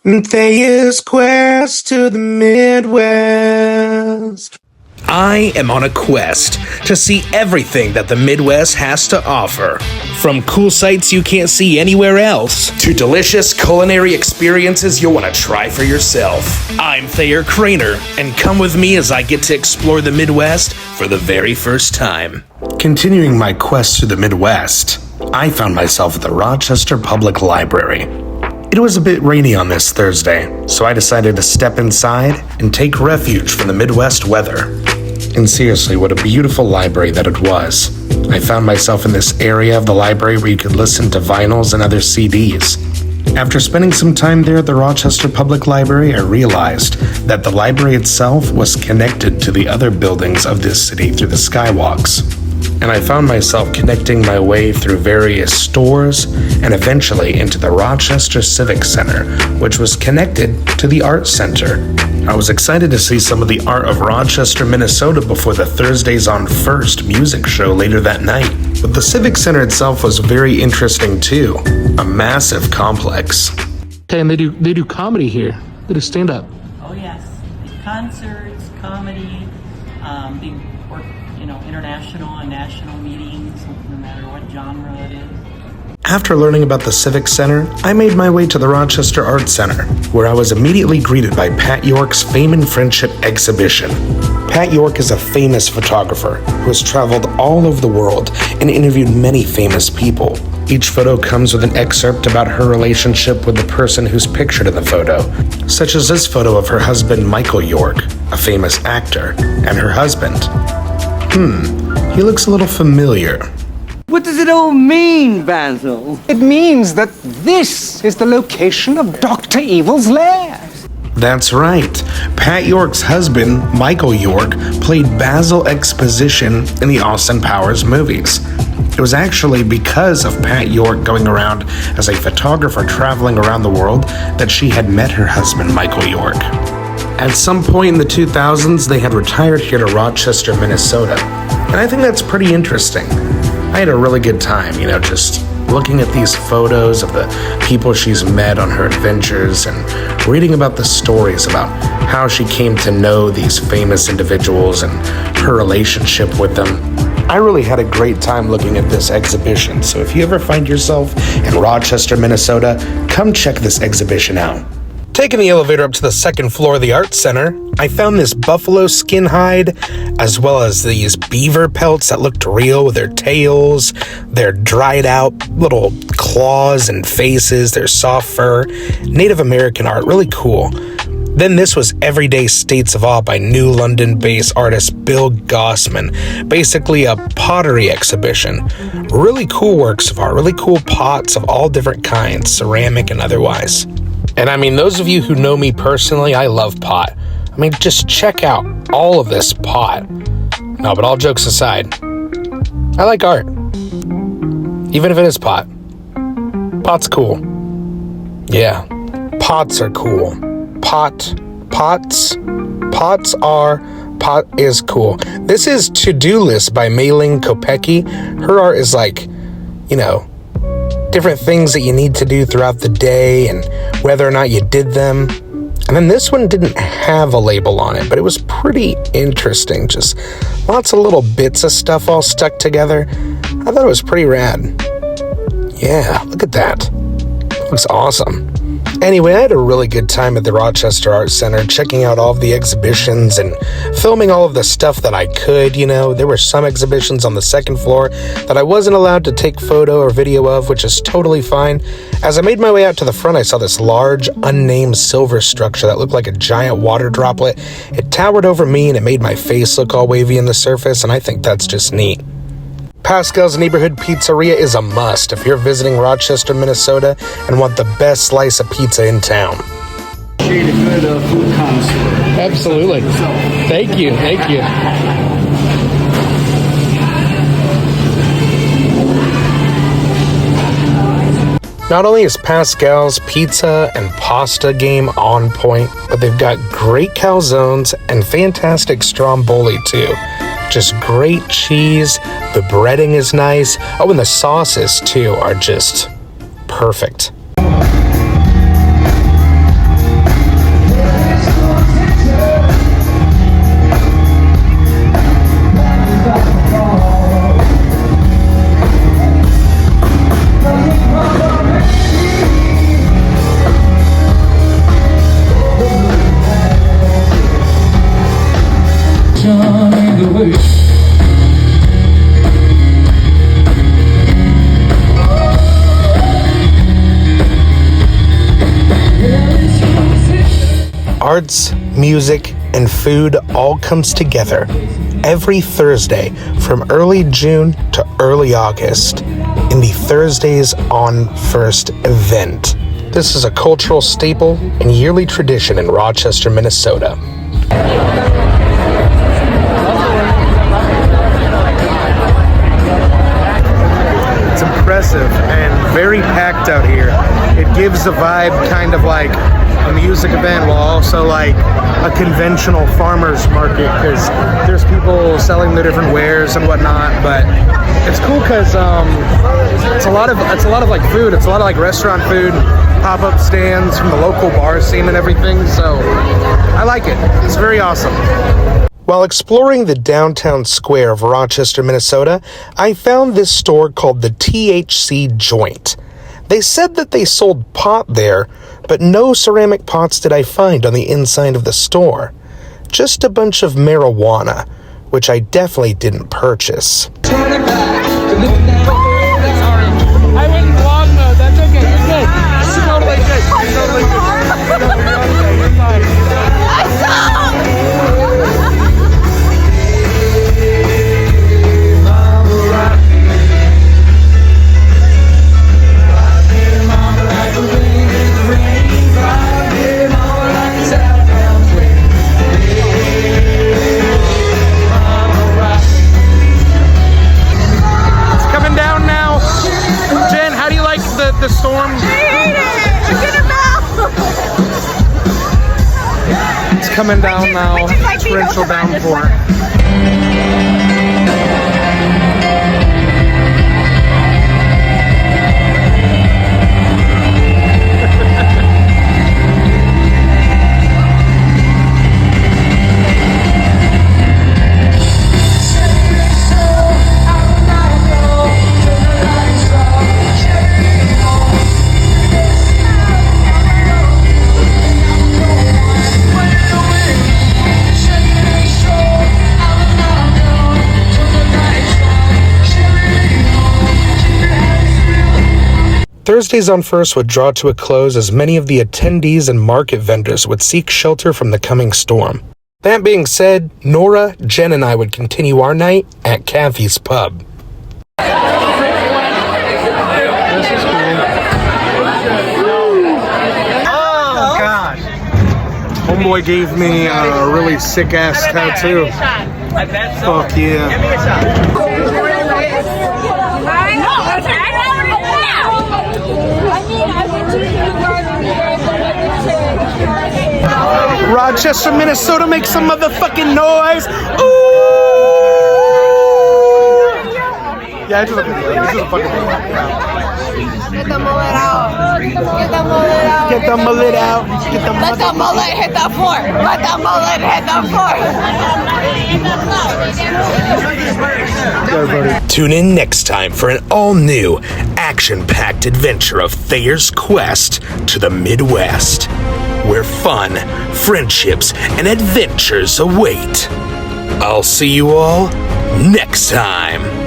Thayer's quest to the Midwest. I am on a quest to see everything that the Midwest has to offer. From cool sights you can't see anywhere else, to delicious culinary experiences you'll want to try for yourself. I'm Thayer Craner, and come with me as I get to explore the Midwest for the very first time. Continuing my quest through the Midwest, I found myself at the Rochester Public Library. It was a bit rainy on this Thursday, so I decided to step inside and take refuge from the Midwest weather. And seriously, what a beautiful library that it was. I found myself in this area of the library where you could listen to vinyls and other CDs. After spending some time there at the Rochester Public Library, I realized that the library itself was connected to the other buildings of this city through the skywalks. And I found myself connecting my way through various stores and eventually into the Rochester Civic Center, which was connected to the Art Center. I was excited to see some of the art of Rochester, Minnesota before the Thursdays on First music show later that night. But the Civic Center itself was very interesting too, a massive complex. Okay, and they do comedy here. They do stand-up. Oh yes, concerts, comedy, they work, international and national meetings, no matter what genre it is. After learning about the Civic Center, I made my way to the Rochester Art Center, where I was immediately greeted by Pat York's Fame and Friendship exhibition. Pat York is a famous photographer who has traveled all over the world and interviewed many famous people. Each photo comes with an excerpt about her relationship with the person who's pictured in the photo, such as this photo of her husband Michael York, a famous actor, and her husband. He looks a little familiar. What does it all mean, Basil? It means that this is the location of Dr. Evil's lair. That's right. Pat York's husband, Michael York, played Basil Exposition in the Austin Powers movies. It was actually because of Pat York going around as a photographer traveling around the world that she had met her husband, Michael York. At some point in the 2000s, they had retired here to Rochester, Minnesota. And I think that's pretty interesting. I had a really good time, just looking at these photos of the people she's met on her adventures and reading about the stories about how she came to know these famous individuals and her relationship with them. I really had a great time looking at this exhibition, so if you ever find yourself in Rochester, Minnesota, come check this exhibition out. Taking the elevator up to the second floor of the Art Center, I found this buffalo skin hide, as well as these beaver pelts that looked real with their tails, their dried out little claws and faces, their soft fur, Native American art, really cool. Then this was Everyday States of Awe by New London-based artist Bill Gossman, basically a pottery exhibition. Really cool works of art, really cool pots of all different kinds, ceramic and otherwise. And those of you who know me personally, I love pot. Just check out all of this pot. No, but all jokes aside, I like art. Even if it is pot. Pot's cool. Yeah, pots are cool. Pot is cool. This is To-Do List by Mei-Ling Kopecki. Her art is different things that you need to do throughout the day and whether or not you did them. And then this one didn't have a label on it, but it was pretty interesting. Just lots of little bits of stuff all stuck together. I thought it was pretty rad. Yeah, look at that. It looks awesome. Anyway, I had a really good time at the Rochester Art Center, checking out all of the exhibitions and filming all of the stuff that I could. There were some exhibitions on the second floor that I wasn't allowed to take photo or video of, which is totally fine. As I made my way out to the front, I saw this large, unnamed silver structure that looked like a giant water droplet. It towered over me and it made my face look all wavy in the surface, and I think that's just neat. Pascal's Neighborhood Pizzeria is a must if you're visiting Rochester, Minnesota and want the best slice of pizza in town. Appreciate a good food connoisseur. Absolutely. Thank you. Not only is Pascal's pizza and pasta game on point, but they've got great calzones and fantastic stromboli too. Just great cheese, the breading is nice, and the sauces too are just perfect. arts, music, and food all comes together every Thursday from early June to early August in the Thursdays on First event. This is a cultural staple and yearly tradition in Rochester, Minnesota. It's impressive and very packed out here. It gives a vibe kind of like a music event while also like a conventional farmer's market, because there's people selling their different wares and whatnot. But it's cool because it's a lot of like food. It's a lot of like restaurant food, pop-up stands from the local bar scene and everything. So I like it. It's very awesome. While exploring the downtown square of Rochester, Minnesota, I found this store called the THC Joint. They said that they sold pot there, but no ceramic pots did I find on the inside of the store. Just a bunch of marijuana, which I definitely didn't purchase. I went in vlog mode. That's okay. You're good. It's totally good. You're totally good. You're fine. The storm. It's coming down now. Torrential downpour. Thursdays on First would draw to a close as many of the attendees and market vendors would seek shelter from the coming storm. That being said, Nora, Jen, and I would continue our night at Kathy's Pub. This is cool. Oh, gosh. Homeboy gave me a really sick-ass tattoo. Fuck yeah. Rochester, Minnesota, make some motherfucking noise. Ooh! Yeah, it's just a fucking Get the mullet out. Get the mullet out. Get the mullet out. Get the Let the mullet hit the floor. Let the mullet hit the floor. Tune in next time for an all-new, action-packed adventure of Thayer's quest to the Midwest, where fun, friendships, and adventures await. I'll see you all next time.